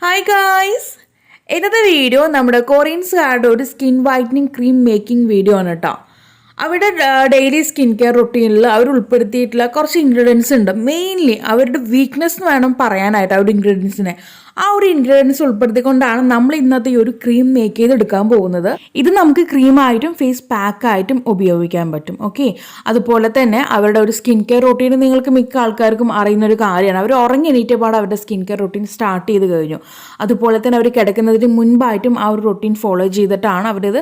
Hi guys, ഇന്നത്തെ video നമ്മുടെ കൊറിയൻസുകാരുടെ ഒരു skin whitening cream making video ആണ് കേട്ടോ. അവരുടെ ഡെയിലി സ്കിൻ കെയർ റൊട്ടീനിൽ അവർ ഉൾപ്പെടുത്തിയിട്ടുള്ള കുറച്ച് ഇൻഗ്രീഡിയൻസ് ഉണ്ട്. മെയിൻലി അവരുടെ വീക്ക്നെസ് എന്ന് വേണം പറയാനായിട്ട് അവരുടെ ഇൻഗ്രീഡിയൻസിനെ. ആ ഒരു ഇൻഗ്രീഡിയൻസ് ഉൾപ്പെടുത്തിക്കൊണ്ടാണ് നമ്മൾ ഇന്നത്തെ ഈ ഒരു ക്രീം മേക്ക് ചെയ്തെടുക്കാൻ പോകുന്നത്. ഇത് നമുക്ക് ക്രീമായിട്ടും ഫേസ് പാക്കായിട്ടും ഉപയോഗിക്കാൻ പറ്റും. ഓക്കെ, അതുപോലെ തന്നെ അവരുടെ ഒരു സ്കിൻ കെയർ റൊട്ടീൻ നിങ്ങൾക്ക് മിക്ക ആൾക്കാർക്കും അറിയുന്ന ഒരു കാര്യമാണ്. അവർ ഉറങ്ങി എണീറ്റപാട് അവരുടെ സ്കിൻ കെയർ റൊട്ടീൻ സ്റ്റാർട്ട് ചെയ്ത് കഴിഞ്ഞു. അതുപോലെ തന്നെ അവർ കിടക്കുന്നതിന് മുൻപായിട്ടും ആ ഒരു റൊട്ടീൻ ഫോളോ ചെയ്തിട്ടാണ് അവരത്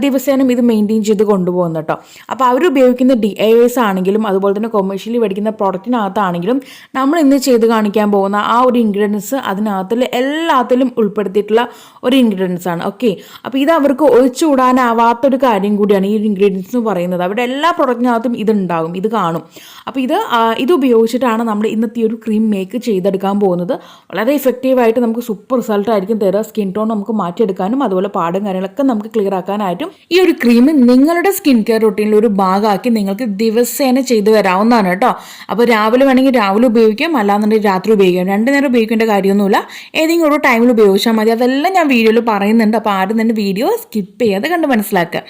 ദിവസേനം ഇത് മെയിൻറ്റെയിൻ ചെയ്ത് കൊണ്ടുപോകുന്നത് കേട്ടോ. അപ്പോൾ അവർ ഉപയോഗിക്കുന്ന DIYs ആണെങ്കിലും അതുപോലെ തന്നെ കൊമേഴ്ഷ്യലി മേടിക്കുന്ന പ്രോഡക്റ്റിനകത്താണെങ്കിലും നമ്മൾ ഇന്ന് ചെയ്ത് കാണിക്കാൻ പോകുന്ന ആ ഒരു ഇൻഗ്രീഡിയൻസ് അതിനകത്ത് എല്ലാത്തിലും ഉൾപ്പെടുത്തിയിട്ടുള്ള ഒരു ഇൻഗ്രീഡിയൻസ് ആണ്. ഓക്കെ, അപ്പോൾ ഇത് അവർക്ക് ഒഴിച്ചുകൂടാനാവാത്തൊരു കാര്യം കൂടിയാണ് ഈ ഒരു ഇൻഗ്രീഡിയൻസ് എന്ന് പറയുന്നത്. അവിടെ എല്ലാ പ്രൊഡക്റ്റിനകത്തും ഇതുണ്ടാകും, ഇത് കാണും. അപ്പോൾ ഇത് ഉപയോഗിച്ചിട്ടാണ് നമ്മൾ ഇന്നത്തെ ഒരു ക്രീം മേക്ക് ചെയ്തെടുക്കാൻ പോകുന്നത്. വളരെ ഇഫക്റ്റീവായിട്ട് നമുക്ക് സൂപ്പർ റിസൾട്ട് ആയിരിക്കും തരിക. സ്കിൻ ടോൺ നമുക്ക് മാറ്റിയെടുക്കാനും അതുപോലെ പാടും കാര്യങ്ങളൊക്കെ നമുക്ക് ക്ലിയർ ആക്കാനായിട്ടും ഈ ഒരു ക്രീം നിങ്ങളുടെ സ്കിൻ കെയർ റൂട്ടീനിൽ ഒരു ഭാഗമാക്കി നിങ്ങൾക്ക് ദിവസേന ചെയ്തു വരാവുന്നതാണ് കേട്ടോ. അപ്പോൾ രാവിലെ വേണമെങ്കിൽ രാവിലെ ഉപയോഗിക്കാം, അല്ലാന്നുണ്ടെങ്കിൽ രാത്രി ഉപയോഗിക്കാം. 2 നേരം ഉപയോഗിക്കേണ്ട കാര്യമൊന്നുമില്ല, ഏതെങ്കിലും ഒരു ടൈമിൽ ഉപയോഗിച്ചാൽ മതി. അതെല്ലാം ഞാൻ വീഡിയോയിൽ പറയുന്നുണ്ട്. അപ്പോൾ ആരും തന്നെ വീഡിയോ സ്കിപ്പ് ചെയ്യാതെ കണ്ട് മനസ്സിലാക്കുക.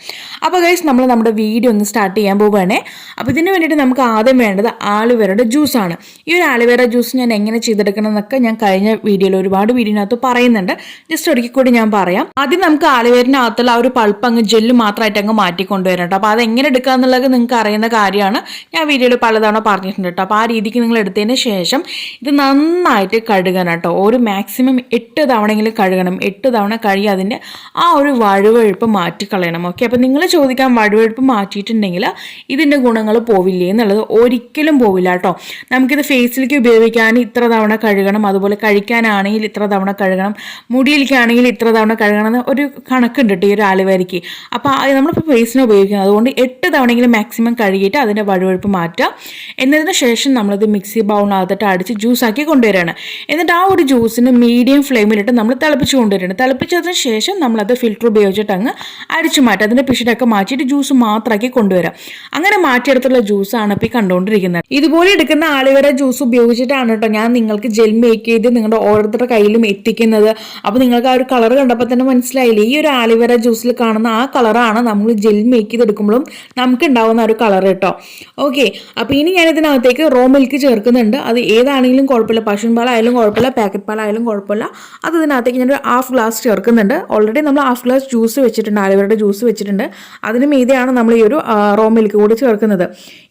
അപ്പോൾ ഗൈസ്, നമ്മൾ നമ്മുടെ വീഡിയോ ഒന്ന് സ്റ്റാർട്ട് ചെയ്യാൻ പോവുകയാണേ. അപ്പോൾ ഇതിന് വേണ്ടിയിട്ട് നമുക്ക് ആദ്യം വേണ്ടത് ആലുവേറയുടെ ജ്യൂസാണ്. ഈ ഒരു ആലുവേറ ജ്യൂസ് ഞാൻ എങ്ങനെ ചെയ്തെടുക്കണം എന്നൊക്കെ ഞാൻ കഴിഞ്ഞ വീഡിയോയിൽ ഒരുപാട് വീഡിയോനകത്ത് പറയുന്നുണ്ട്. ജസ്റ്റ് ഒരിക്കൽ കൂടി ഞാൻ പറയാം. ആദ്യം നമുക്ക് ആലുവേറിനകത്തുള്ള ആ ഒരു പൾപ്പ് അങ്ങ് ജെല്ല് മാത്രമായിട്ട് അങ്ങ് മാറ്റിക്കൊണ്ടുവരാം കേട്ടോ. അപ്പോൾ അതെങ്ങനെ എടുക്കുക എന്നുള്ളത് നിങ്ങൾക്ക് അറിയുന്ന കാര്യമാണ്. ഞാൻ വീഡിയോയിൽ പലതവണ പറഞ്ഞിട്ടുണ്ട് കേട്ടോ. അപ്പോൾ ആ രീതിക്ക് നിങ്ങൾ എടുത്തതിന് ശേഷം ഇത് നന്നായിട്ട് കഴുകണം കേട്ടോ. ഒരു മാക്സിമം 8 തവണയെങ്കിലും കഴുകണം. 8 തവണ കഴുകി അതിൻ്റെ ആ ഒരു വഴുവഴുപ്പ് മാറ്റിക്കളയണം. ഓക്കെ, അപ്പോൾ നിങ്ങൾ ചോദിക്കാൻ വഴുവഴുപ്പ് മാറ്റിയിട്ടുണ്ടെങ്കിൽ ഇതിൻ്റെ ഗുണങ്ങൾ പോവില്ലേ എന്നുള്ളത്. ഒരിക്കലും പോവില്ല കേട്ടോ. നമുക്കിത് ഫേസിലേക്ക് ഉപയോഗിക്കാൻ ഇത്ര തവണ കഴുകണം, അതുപോലെ കഴിക്കാനാണെങ്കിൽ ഇത്ര തവണ കഴുകണം, മുടിയിലേക്കാണെങ്കിൽ ഇത്ര തവണ കഴുകണം എന്ന് ഒരു കണക്കുണ്ട് കേട്ടോ ഈ ഒരു ആലുവേരയ്ക്ക്. അപ്പോൾ നമ്മളിപ്പോൾ ഫേസിന് ഉപയോഗിക്കുന്നത്, അതുകൊണ്ട് 8 തവണയെങ്കിലും മാക്സിമം കഴുകിയിട്ട് അതിൻ്റെ വഴുവഴുപ്പ് മാറ്റുക. എന്നതിന് ശേഷം നമ്മളിത് മിക്സി ബൗളിനകത്തിട്ട് അടിച്ച് ജ്യൂസാക്കി കൊണ്ടുവരികയാണ്. എന്നിട്ട് ആ ഒരു ജ്യൂസിന് മീഡിയം ഫ്ലെയിമിലിട്ട് നമ്മൾ തിളപ്പിച്ച് കൊണ്ടുവരികയാണ്. തിളപ്പിച്ചതിന് ശേഷം നമ്മളത് ഫിൽറ്റർ ഉപയോഗിച്ചിട്ട് അങ്ങ് അടിച്ചു മാറ്റുക. അതിൻ്റെ പിഷിടൊക്കെ മാറ്റിയിട്ട് ജ്യൂസ് മാത്രമാക്കി കൊണ്ടുവരാം. അങ്ങനെ മാറ്റിയെടുത്തുള്ള ജ്യൂസാണ് ഇപ്പോൾ ഈ കണ്ടുകൊണ്ടിരിക്കുന്നത്. ഇതുപോലെ എടുക്കുന്ന ആലുവേര ജ്യൂസ് ഉപയോഗിച്ചിട്ടാണ് കേട്ടോ ഞാൻ നിങ്ങൾക്ക് ജെൽ മേക്ക് ചെയ്ത് നിങ്ങളുടെ ഓരോരുത്തരുടെ കയ്യിലും എത്തിക്കുന്നത്. അപ്പോൾ നിങ്ങൾക്ക് ആ ഒരു കളർ കണ്ടപ്പോൾ തന്നെ മനസ്സിലായില്ലേ, ഈ ഒരു ആലുവേര ജ്യൂസിൽ കാണുന്ന ആ കളറാണ് നമ്മൾ ജെൽ മേക്ക് ചെയ്തെടുക്കുമ്പോഴും നമുക്ക് ഉണ്ടാവുന്ന ഒരു കളർ കേട്ടോ. ഓക്കെ, അപ്പോൾ ഇനി ഞാൻ ഇതിനകത്തേക്ക് റോ മിൽക്ക് ചേർക്കുന്നുണ്ട്. അത് ഏതാണെങ്കിലും കുഴപ്പമില്ല, പശുവിൻ പാലായാലും കുഴപ്പമില്ല, പാക്കറ്റ് പാലായാലും കുഴപ്പമില്ല. അത് ഇതിനകത്തേക്ക് ഞാനൊരു 1/2 ഗ്ലാസ് ചേർക്കുന്നുണ്ട്. ഓൾറെഡി നമ്മൾ 1/2 ഗ്ലാസ് ജ്യൂസ് വെച്ചിട്ടുണ്ട്, ആലുവേരയുടെ ജ്യൂസ് വെച്ചിട്ടുണ്ട്. അതിന് മീതെയാണ് നമ്മൾ ഈ ഒരു റോ മിൽക്ക് കൂടി ചേർക്കുന്നത്.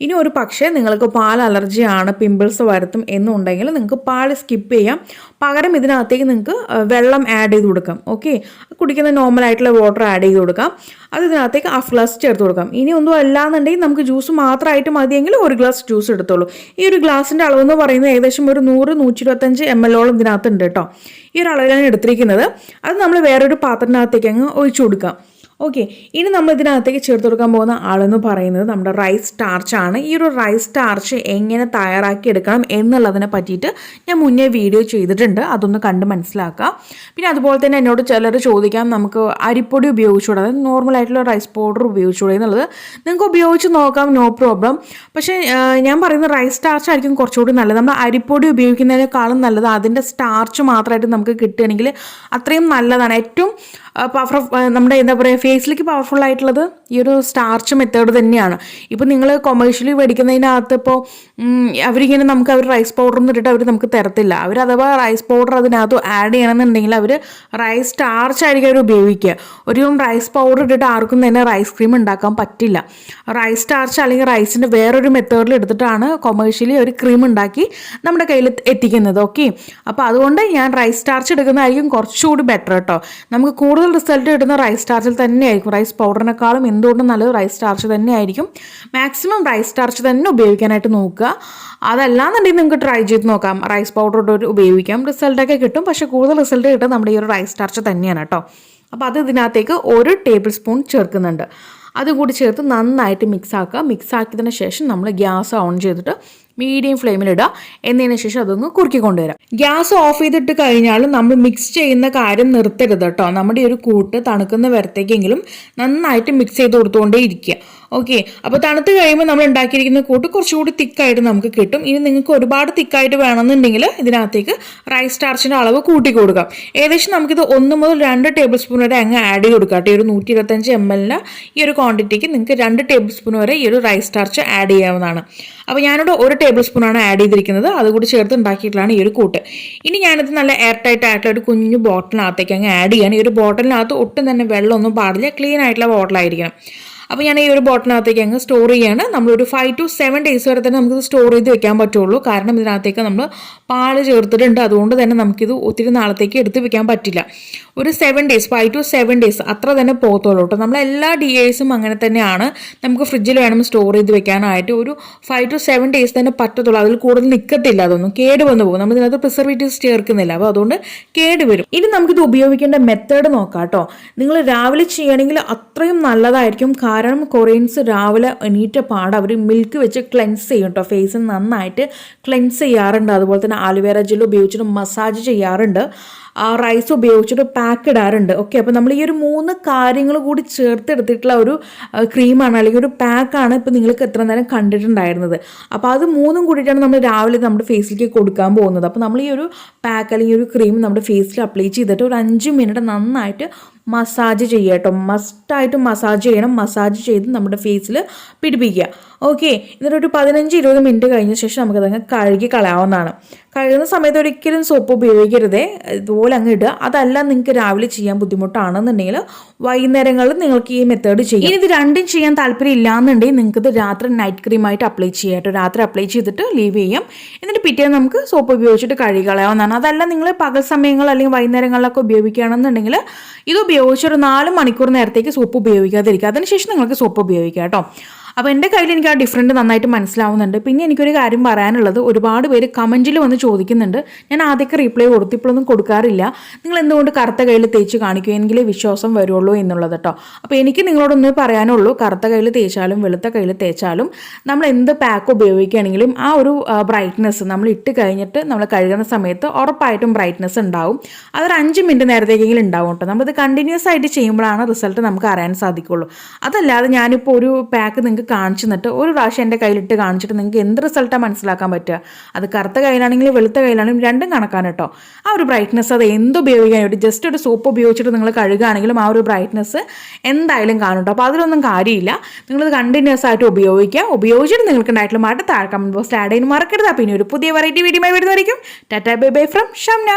ഇനി ഒരു പക്ഷേ നിങ്ങൾക്ക് പാൽ അലർജിയാണ്, പിമ്പിൾസ് വരുത്തും എന്നുണ്ടെങ്കിൽ നിങ്ങൾക്ക് പാൽ സ്കിപ്പ് ചെയ്യാം. പകരം ഇതിനകത്തേക്ക് നിങ്ങൾക്ക് വെള്ളം ആഡ് ചെയ്ത് കൊടുക്കാം. ഓക്കെ, കുടിക്കുന്ന നോർമലായിട്ടുള്ള വാട്ടർ ആഡ് ചെയ്ത് കൊടുക്കാം. അത് ഇതിനകത്തേക്ക് 1/2 ഗ്ലാസ് ചേർത്ത് കൊടുക്കാം. ഇനി ഒന്നും അല്ലാന്നുണ്ടെങ്കിൽ നമുക്ക് ജ്യൂസ് മാത്രമായിട്ട് മതിയെങ്കിൽ 1 ഗ്ലാസ് ജ്യൂസ് എടുത്തോളൂ. ഈ ഒരു ഗ്ലാസിൻ്റെ അളവെന്ന് പറയുന്നത് ഏകദേശം ഒരു 100-125 ml ഇതിനകത്തുണ്ട് കേട്ടോ. ഈ ഒരു അളവിലാണ് എടുത്തിരിക്കുന്നത്. അത് നമ്മൾ വേറൊരു പാത്രത്തിനകത്തേക്ക് അങ്ങ് ഒഴിച്ചു കൊടുക്കാം. ഓക്കെ, ഇനി നമ്മൾ ഇതിനകത്തേക്ക് ചേർത്ത് കൊടുക്കാൻ പോകുന്ന ആളെന്ന് പറയുന്നത് നമ്മുടെ റൈസ് സ്റ്റാർച്ച് ആണ്. ഈ ഒരു റൈസ് സ്റ്റാർച്ച് എങ്ങനെ തയ്യാറാക്കി എടുക്കണം എന്നുള്ളതിനെ പറ്റിയിട്ട് ഞാൻ മുന്നേ വീഡിയോ ചെയ്തിട്ടുണ്ട്, അതൊന്ന് കണ്ട് മനസ്സിലാക്കുക. പിന്നെ അതുപോലെ തന്നെ എന്നോട് ചിലർ ചോദിക്കാം, നമുക്ക് അരിപ്പൊടി ഉപയോഗിച്ചുകൂടെ, അതായത് നോർമലായിട്ടുള്ള റൈസ് പൗഡർ ഉപയോഗിച്ചുകൂടെ എന്നുള്ളത്. നിങ്ങൾക്ക് ഉപയോഗിച്ച് നോക്കാം, നോ പ്രോബ്ലം. പക്ഷേ ഞാൻ പറയുന്നത് റൈസ് സ്റ്റാർച്ച് ആയിരിക്കും കുറച്ചുകൂടി നല്ലത്. നമ്മൾ അരിപ്പൊടി ഉപയോഗിക്കുന്നതിനേക്കാളും നല്ലത് അതിൻ്റെ സ്റ്റാർച്ച് മാത്രമായിട്ട് നമുക്ക് കിട്ടുകയാണെങ്കിൽ അത്രയും നല്ലതാണ്. ഏറ്റവും നമ്മുടെ എന്താ പറയുക, ഫേസിലേക്ക് പവർഫുൾ ആയിട്ടുള്ളത് ഈ ഒരു സ്റ്റാർച്ച് മെത്തേഡ് തന്നെയാണ്. ഇപ്പോൾ നിങ്ങൾ കൊമേഴ്ഷ്യലി മേടിക്കുന്നതിനകത്ത് ഇപ്പോൾ അവരിങ്ങനെ നമുക്ക് അവർ റൈസ് പൗഡർ എന്നിട്ട് അവർ നമുക്ക് തരത്തില്ല. അവർ അഥവാ റൈസ് പൗഡർ അതിനകത്ത് ആഡ് ചെയ്യണമെന്നുണ്ടെങ്കിൽ അവർ റൈസ് സ്റ്റാർച്ച് ആയിരിക്കും അവർ ഉപയോഗിക്കുക. ഒരു റൈസ് പൗഡർ ഇട്ടിട്ട് ആർക്കും തന്നെ റൈസ് ക്രീം ഉണ്ടാക്കാൻ പറ്റില്ല. റൈസ് സ്റ്റാർച്ച് അല്ലെങ്കിൽ റൈസിൻ്റെ വേറൊരു മെത്തേഡിൽ എടുത്തിട്ടാണ് കൊമേഴ്ഷ്യലി ഒരു ക്രീം ഉണ്ടാക്കി നമ്മുടെ കയ്യിൽ എത്തിക്കുന്നത്. ഓക്കെ, അപ്പോൾ അതുകൊണ്ട് ഞാൻ റൈസ് സ്റ്റാർച്ച് എടുക്കുന്നതായിരിക്കും കുറച്ചുകൂടി ബെറ്റർ കേട്ടോ. നമുക്ക് കൂടുതൽ റിസൾട്ട് കിട്ടുന്ന റൈസ് സ്റ്റാർച്ചിൽ തന്നെയായിരിക്കും. റൈസ് പൗഡറിനേക്കാളും എന്തുകൊണ്ടും നല്ലത് റൈസ് സ്റ്റാർച്ച് തന്നെയായിരിക്കും. മാക്സിമം റൈസ് സ്റ്റാർച്ച് തന്നെ ഉപയോഗിക്കാനായിട്ട് നോക്കുക. അതല്ലാന്നുണ്ടെങ്കിൽ നിങ്ങൾക്ക് ട്രൈ ചെയ്ത് നോക്കാം, റൈസ് പൗഡർ ഇട്ട് ഉപയോഗിക്കാം, റിസൾട്ടൊക്കെ കിട്ടും. പക്ഷേ കൂടുതൽ റിസൾട്ട് കിട്ടും നമ്മുടെ ഈ ഒരു റൈസ് സ്റ്റാർച്ച് തന്നെയാണ് കേട്ടോ. അപ്പോൾ അത് ഇതിനകത്തേക്ക് 1 ടേബിൾ സ്പൂൺ ചേർക്കുന്നുണ്ട്. അതുകൂടി ചേർത്ത് നന്നായിട്ട് മിക്സ് ആക്കുക. മിക്സ് ആക്കിയതിന് ശേഷം നമ്മൾ ഗ്യാസ് ഓൺ ചെയ്തിട്ട് മീഡിയം ഫ്ലെയിമിലിടുക. എന്നതിന് ശേഷം അതൊന്ന് കുറുക്കി കൊണ്ടുവരാം. ഗ്യാസ് ഓഫ് ചെയ്തിട്ട് കഴിഞ്ഞാലും നമ്മൾ മിക്സ് ചെയ്യുന്ന കാര്യം നിർത്തരുത് കേട്ടോ. നമ്മുടെ ഒരു കൂട്ട് തണുക്കുന്ന വരത്തേക്കെങ്കിലും നന്നായിട്ട് മിക്സ് ചെയ്ത് കൊടുത്തുകൊണ്ടേ ഇരിക്കുക. ഓക്കെ, അപ്പോൾ തണുത്ത് കഴിയുമ്പോൾ നമ്മൾ ഉണ്ടാക്കിയിരിക്കുന്ന കൂട്ട് കുറച്ചുകൂടി തിക്കായിട്ട് നമുക്ക് കിട്ടും. ഇനി നിങ്ങൾക്ക് ഒരുപാട് തിക്കായിട്ട് വേണമെന്നുണ്ടെങ്കിൽ ഇതിനകത്തേക്ക് റൈസ് സ്റ്റാർച്ചിൻ്റെ അളവ് കൂട്ടി കൊടുക്കാം. ഏകദേശം നമുക്കിത് 1 മുതൽ 2 ടേബിൾ സ്പൂൺ വരെ അങ്ങ് ആഡ് ചെയ്ത് കൊടുക്കാം കേട്ടോ. ഒരു 125 ml ഈ ഒരു ക്വാണ്ടിറ്റിക്ക് നിങ്ങൾക്ക് 2 ടേബിൾ സ്പൂൺ വരെ ഈ ഒരു റൈസ് സ്റ്റാർച്ച് ആഡ് ചെയ്യാവുന്നതാണ്. അപ്പോൾ ഞാനിവിടെ 1 ടേബിൾ സ്പൂണാണ് ആഡ് ചെയ്തിരിക്കുന്നത്. അതുകൂടി ചേർത്ത് ഉണ്ടാക്കിയിട്ടുള്ളതാണ് ഈ ഒരു കൂട്ട്. ഇനി ഞാനിത് നല്ല എയർ ടൈറ്റ് ആയിട്ടുള്ള ഒരു കുഞ്ഞു ബോട്ടിലിനകത്തേക്ക് അങ്ങ് ആഡ് ചെയ്യാണ്. ഈ ഒരു ബോട്ടിലിനകത്ത് ഒട്ടും തന്നെ വെള്ളമൊന്നും പാടില്ല, ക്ലീൻ ആയിട്ടുള്ള ബോട്ടിലായിരിക്കണം. അപ്പോൾ ഞാൻ ഈ ഒരു ബോട്ടിനകത്തേക്ക് അങ്ങ് സ്റ്റോർ ചെയ്യാണ്. നമ്മളൊരു 5 to 7 ഡേയ്സ് വരെ തന്നെ നമുക്കിത് സ്റ്റോർ ചെയ്ത് വെക്കാൻ പറ്റുള്ളൂ. കാരണം ഇതിനകത്തേക്ക് നമ്മൾ പാല് ചേർത്തിട്ടുണ്ട്. അതുകൊണ്ട് തന്നെ നമുക്കിത് ഒത്തിരി നാളത്തേക്ക് എടുത്ത് വെക്കാൻ പറ്റില്ല. ഒരു 7 ഡേയ്സ്, 5 to 7 ഡേയ്സ് അത്ര തന്നെ പോകത്തുള്ളൂ കേട്ടോ. നമ്മളെല്ലാ DASും അങ്ങനെ തന്നെയാണ്. നമുക്ക് ഫ്രിഡ്ജിൽ വേണം സ്റ്റോർ ചെയ്ത് വെക്കാനായിട്ട്. ഒരു 5 to 7 ഡേയ്സ് തന്നെ പറ്റത്തുള്ളൂ. അതിൽ കൂടുതൽ നിൽക്കത്തില്ല, അതൊന്നും കേട് വന്ന് പോകും. നമ്മൾ ഇതിനകത്ത് പ്രിസർവേറ്റീവ്സ് ചേർക്കുന്നില്ല, അപ്പോൾ അതുകൊണ്ട് കേട് വരും. ഇനി നമുക്കിത് ഉപയോഗിക്കേണ്ട മെത്തേഡ് നോക്കാം കേട്ടോ. നിങ്ങൾ രാവിലെ ചെയ്യണമെങ്കിൽ അത്രയും നല്ലതായിരിക്കും. കാരണം കൊറിയൻസ് രാവിലെ എണീറ്റ പാട് അവർ മിൽക്ക് വെച്ച് ക്ലെൻസ് ചെയ്യും കേട്ടോ. ഫേസ് നന്നായിട്ട് ക്ലെൻസ് ചെയ്യാറുണ്ട്. അതുപോലെ തന്നെ ആലുവേറ ജെൽ ഉപയോഗിച്ചിട്ട് മസാജ് ചെയ്യാറുണ്ട്. റൈസ് ഉപയോഗിച്ചിട്ട് പാക്ക് ഇടാറുണ്ട്. ഓക്കെ, അപ്പോൾ നമ്മൾ ഈ ഒരു 3 കാര്യങ്ങൾ കൂടി ചേർത്തെടുത്തിട്ടുള്ള ഒരു ക്രീമാണ് അല്ലെങ്കിൽ ഒരു പാക്കാണ് ഇപ്പോൾ നിങ്ങൾക്ക് എത്ര നേരം കണ്ടിട്ടുണ്ടായിരുന്നത്. അപ്പോൾ അത് 3ഉം കൂടിയിട്ടാണ് നമ്മൾ രാവിലെ നമ്മുടെ ഫേസിലേക്ക് കൊടുക്കാൻ പോകുന്നത്. അപ്പോൾ നമ്മൾ ഈ ഒരു പാക്ക് അല്ലെങ്കിൽ ഒരു ക്രീം നമ്മുടെ ഫേസിൽ അപ്ലൈ ചെയ്തിട്ട് ഒരു 5 മിനിറ്റ് നന്നായിട്ട് മസാജ് ചെയ്യുക കേട്ടോ. മസ്റ്റായിട്ട് മസാജ് ചെയ്യണം. മസാജ് ചെയ്ത് നമ്മുടെ ഫേസിൽ പിടിപ്പിക്കുക. ഓക്കെ, എന്നിട്ടൊരു 15-20 മിനിറ്റ് കഴിഞ്ഞ ശേഷം നമുക്കതങ്ങ് കഴുകി കളയാവുന്നതാണ്. കഴുകുന്ന സമയത്ത് ഒരിക്കലും സോപ്പ് ഉപയോഗിക്കരുതേ, ഇതുപോലെ അങ്ങ് ഇടുക. അതല്ല നിങ്ങൾക്ക് രാവിലെ ചെയ്യാൻ ബുദ്ധിമുട്ടാണെന്നുണ്ടെങ്കിൽ വൈകുന്നേരങ്ങളിൽ നിങ്ങൾക്ക് ഈ മെത്തേഡ് ചെയ്യാം. ഇനി ഇത് രണ്ടും ചെയ്യാൻ താല്പര്യം ഇല്ലാന്നുണ്ടെങ്കിൽ നിങ്ങൾക്കിത് രാത്രി നൈറ്റ് ക്രീമായിട്ട് അപ്ലൈ ചെയ്യാം കേട്ടോ. രാത്രി അപ്ലൈ ചെയ്തിട്ട് ലീവ് ചെയ്യാം. എന്നിട്ട് പിറ്റേന്ന് നമുക്ക് സോപ്പ് ഉപയോഗിച്ചിട്ട് കഴുകി കളയാവുന്നതാണ്. അതല്ല നിങ്ങൾ പകൽ സമയങ്ങൾ അല്ലെങ്കിൽ വൈകുന്നേരങ്ങളിലൊക്കെ ഉപയോഗിക്കുകയാണെന്നുണ്ടെങ്കിൽ ഇത് ഉപയോഗിച്ചൊരു 4 മണിക്കൂർ നേരത്തേക്ക് സോപ്പ് ഉപയോഗിക്കാതിരിക്കുക. അതിനുശേഷം നിങ്ങൾക്ക് സോപ്പ് ഉപയോഗിക്കാം കേട്ടോ. അപ്പോൾ എൻ്റെ കയ്യിൽ എനിക്ക് ആ ഡിഫറൻറ്റ് നന്നായിട്ട് മനസ്സിലാവുന്നുണ്ട്. പിന്നെ എനിക്കൊരു കാര്യം പറയാനുള്ളത്, ഒരുപാട് പേര് കമൻറ്റിൽ വന്ന് ചോദിക്കുന്നുണ്ട്. ഞാൻ ആദ്യമൊക്കെ റീപ്ലൈ കൊടുത്തു, ഇപ്പോഴൊന്നും കൊടുക്കാറില്ല. നിങ്ങൾ എന്തുകൊണ്ട് കറുത്ത കയ്യിൽ തേച്ച് കാണിക്കുമെങ്കിലേ വിശ്വാസം വരുള്ളൂ എന്നുള്ളത് കേട്ടോ. അപ്പോൾ എനിക്ക് നിങ്ങളോടൊന്നേ പറയാനുള്ളൂ, കറുത്ത കയ്യിൽ തേച്ചാലും വെളുത്ത കയ്യിൽ തേച്ചാലും നമ്മൾ എന്ത് പാക്ക് ഉപയോഗിക്കുകയാണെങ്കിലും ആ ഒരു ബ്രൈറ്റ്നസ് നമ്മൾ ഇട്ട് കഴിഞ്ഞിട്ട് നമ്മൾ കഴുകുന്ന സമയത്ത് ഉറപ്പായിട്ടും ബ്രൈറ്റ്നസ് ഉണ്ടാവും. അതൊരു 5 മിനിറ്റ് നേരത്തേക്കെങ്കിലും ഉണ്ടാവും കേട്ടോ. നമ്മളിത് കണ്ടിന്യൂസ് ആയിട്ട് ചെയ്യുമ്പോഴാണ് റിസൾട്ട് നമുക്ക് അറിയാൻ സാധിക്കുള്ളൂ. അതല്ലാതെ ഞാനിപ്പോൾ ഒരു പാക്ക് നിങ്ങൾക്ക് കാണിച്ചു തന്നിട്ട് ഒരു പ്രാവശ്യം എൻ്റെ കയ്യിലിട്ട് കാണിച്ചിട്ട് നിങ്ങൾക്ക് എന്ത് റിസൾട്ടാണ് മനസ്സിലാക്കാൻ പറ്റുക? അത് കറുത്ത കയ്യിലാണെങ്കിലും വെളുത്ത കയ്യിലാണെങ്കിലും രണ്ടും കണക്കാണ് കേട്ടോ. ആ ഒരു ബ്രൈറ്റ്നസ് അത് എന്ത് ഉപയോഗിക്കാനായിട്ട് ജസ്റ്റ് ഒരു സോപ്പ് ഉപയോഗിച്ചിട്ട് നിങ്ങൾ കഴുകുകയാണെങ്കിലും ആ ഒരു ബ്രൈറ്റ്നസ് എന്തായാലും കാണും കേട്ടോ. അപ്പോൾ അതിലൊന്നും കാര്യമില്ല. നിങ്ങളിത് കണ്ടിന്യൂസ് ആയിട്ട് ഉപയോഗിക്കുക. ഉപയോഗിച്ചിട്ട് നിങ്ങൾക്ക് ഉണ്ടായിട്ടുള്ള മാറ്റം താഴെ കമൻറ്റ് ബോക്സിൽ ആഡ് ചെയ്യാൻ മറക്കരുത്. പിന്നെ ഒരു പുതിയ വെറൈറ്റി വീഡിയോ വരുന്നതായിരിക്കും. Tata bye bye from Shamna.